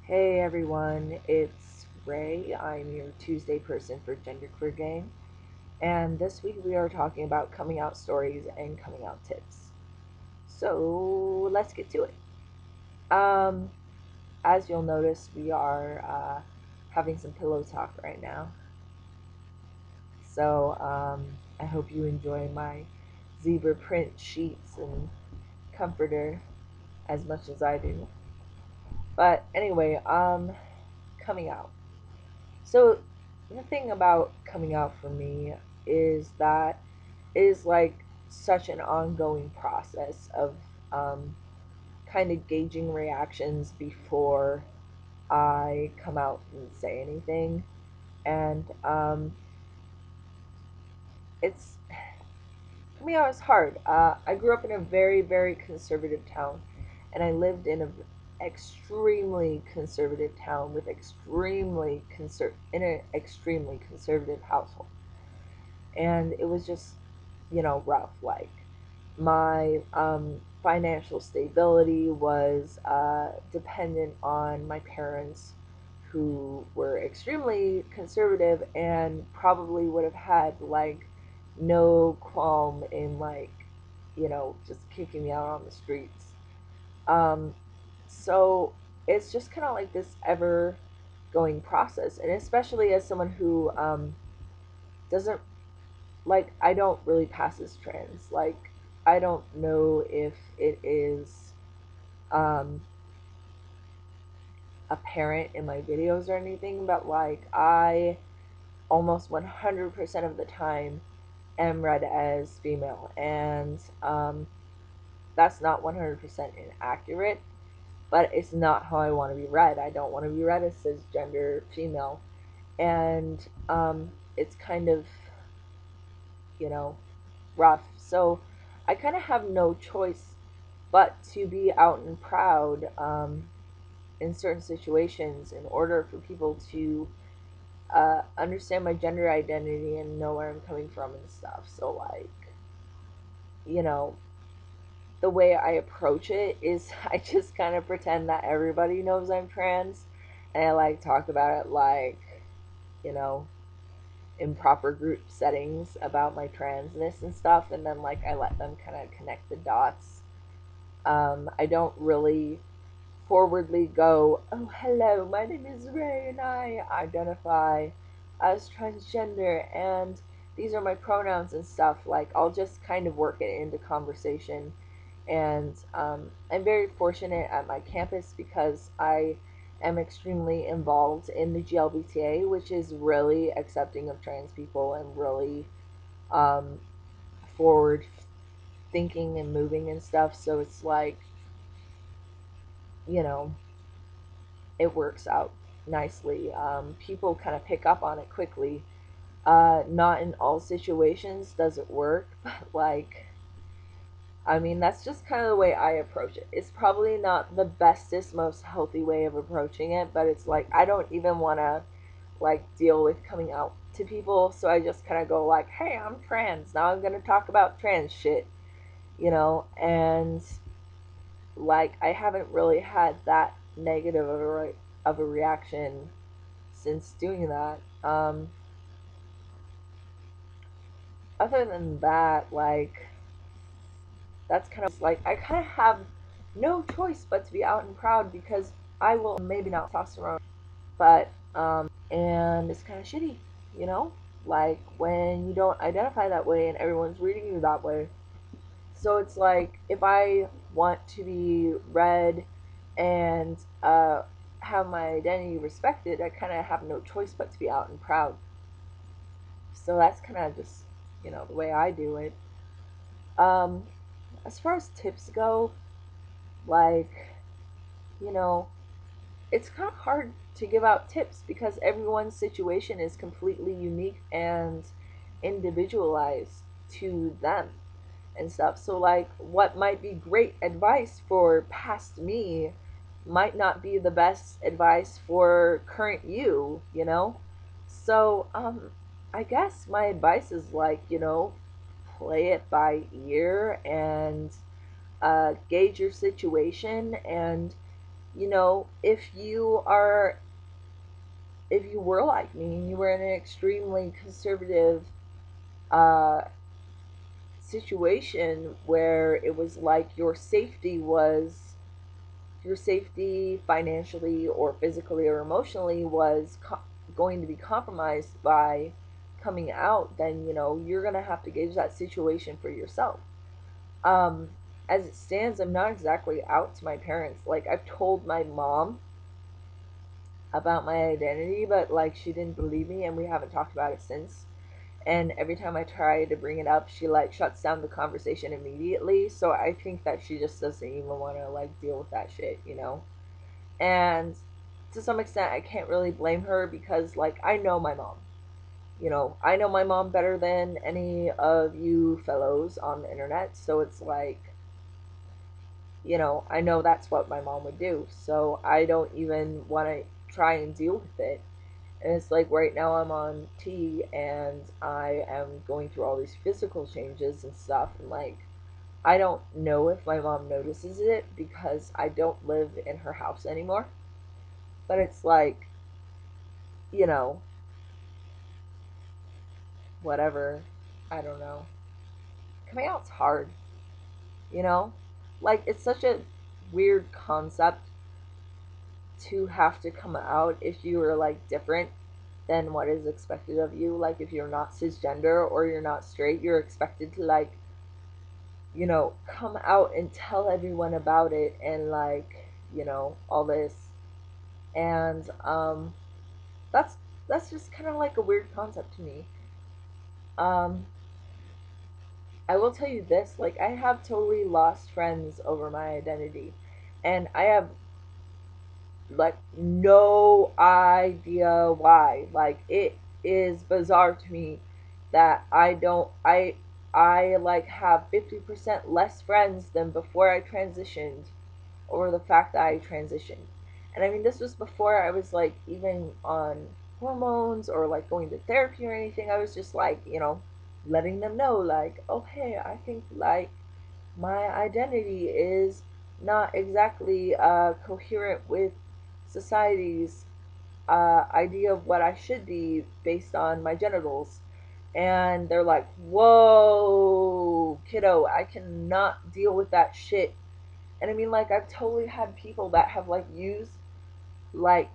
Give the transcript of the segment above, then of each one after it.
Hey everyone, it's Ray. I'm your Tuesday person for Genderqueer Gang, and this week we are talking about coming out stories and coming out tips. So let's get to it. Um, as you'll notice, we are having some pillow talk right now. So I hope you enjoy my zebra print sheets and comforter as much as I do. But anyway, coming out. So the thing about coming out for me is that it is like such an ongoing process of um, kind of gauging reactions before I come out and say anything. And it's coming out is hard. I grew up in a very, very conservative town, and I lived in an extremely conservative town with in an extremely conservative household, and it was just rough. Like my financial stability was dependent on my parents, who were extremely conservative and probably would have had like no qualm in like just kicking me out on the streets. Um, so it's just kind of like this ever going process, and especially as someone who doesn't like, I don't really pass as trans. Like, I don't know if it is um, apparent in my videos or anything, but like, I almost 100% of the time am read as female, and that's not 100% inaccurate, but it's not how I want to be read. I don't want to be read as cisgender female, and it's kind of, you know, rough. So I kind of have no choice but to be out and proud in certain situations in order for people to understand my gender identity and know where I'm coming from and stuff. So, like, you know, the way I approach it is I just kind of pretend that everybody knows I'm trans, and I like talk about it like, you know, in proper group settings about my transness and stuff, and then like I let them kind of connect the dots. I don't really forwardly go, oh, hello, my name is Ray and I identify as transgender and these are my pronouns and stuff. Like, I'll just kind of work it into conversation. And I'm very fortunate at my campus because I am extremely involved in the GLBTA, which is really accepting of trans people and really um, forward thinking and moving and stuff. So it's like, you know, it works out nicely. People kind of pick up on it quickly. Not in all situations does it work, but like, I mean, that's just kind of the way I approach it. It's probably not the bestest, most healthy way of approaching it, but it's like I don't even want to like deal with coming out to people, so I just kind of go like, "Hey, I'm trans. Now I'm gonna talk about trans shit," and like I haven't really had that negative of a reaction since doing that. Other than that, like, that's kind of like I kind of have no choice but to be out and proud because I will maybe not testosterone, but and it's kind of shitty, you know, like when you don't identify that way and everyone's reading you that way. So it's like if I want to be read and have my identity respected, I kind of have no choice but to be out and proud. So that's kind of just, the way I do it. Um, as far as tips go, like, you know, it's kind of hard to give out tips because everyone's situation is completely unique and individualized to them and stuff. So, like, what might be great advice for past me might not be the best advice for current you. So, I guess my advice is like, play it by ear and gauge your situation and if you are, if you were like me and you were in an extremely conservative uh, situation where it was like your safety financially or physically or emotionally was going to be compromised by coming out, then you're going to have to gauge that situation for yourself. um as it stands, I'm not exactly out to my parents. Like, I've told my mom about my identity, but like she didn't believe me and we haven't talked about it since. And every time I try to bring it up, she like shuts down the conversation immediately. So I think that she just doesn't even want to like deal with that shit. And to some extent, I can't really blame her because like I know my mom. I know my mom better than any of you fellows on the internet. So it's like, I know that's what my mom would do. So I don't even want to try and deal with it. And it's like right now I'm on T and I am going through all these physical changes and stuff. And like, I don't know if my mom notices it because I don't live in her house anymore. But it's like, you know, whatever. I don't know. Coming out's hard, you know? Like, it's such a weird concept to have to come out if you are like different than what is expected of you. Like, if you're not cisgender or you're not straight, you're expected to like, come out and tell everyone about it and like, all this. And that's that's just kind of like a weird concept to me. Um I will tell you this, like I have totally lost friends over my identity. And I have like no idea why. Like, it is bizarre to me that I like have 50% less friends than before I transitioned over the fact that I transitioned. And I mean, this was before I was like even on hormones or like going to therapy or anything. I was just like, letting them know, like, oh, hey, I think like my identity is not exactly coherent with society's idea of what I should be based on my genitals. And they're like, whoa, kiddo, I cannot deal with that shit. And I mean, like, I've totally had people that have like used like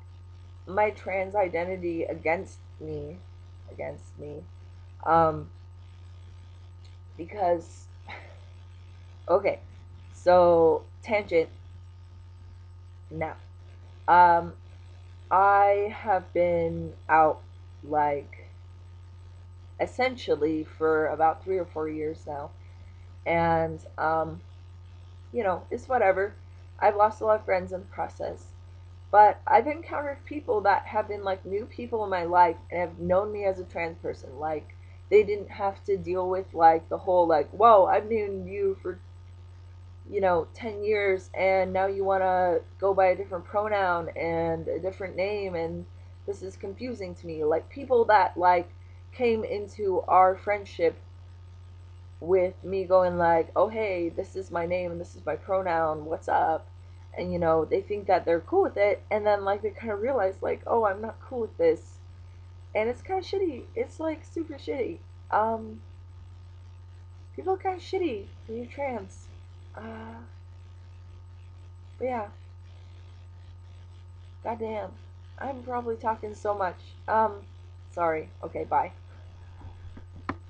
my trans identity against me, um, because okay, so tangent now. Um, I have been out like essentially for about 3 or 4 years now, and it's whatever. I've lost a lot of friends in the process, but I've encountered people that have been like new people in my life and have known me as a trans person. Like, they didn't have to deal with like the whole like, whoa, I've known you for 10 years and now you want to go by a different pronoun and a different name, and this is confusing to me. Like, people that like came into our friendship with me going like, oh, hey, this is my name and this is my pronoun, what's up? And they think that they're cool with it, and then like they kind of realize like, oh, I'm not cool with this. And it's kind of shitty. It's like super shitty. um People are kind of shitty when you're trans. But yeah, goddamn, I'm probably talking so much. Sorry. Okay, bye.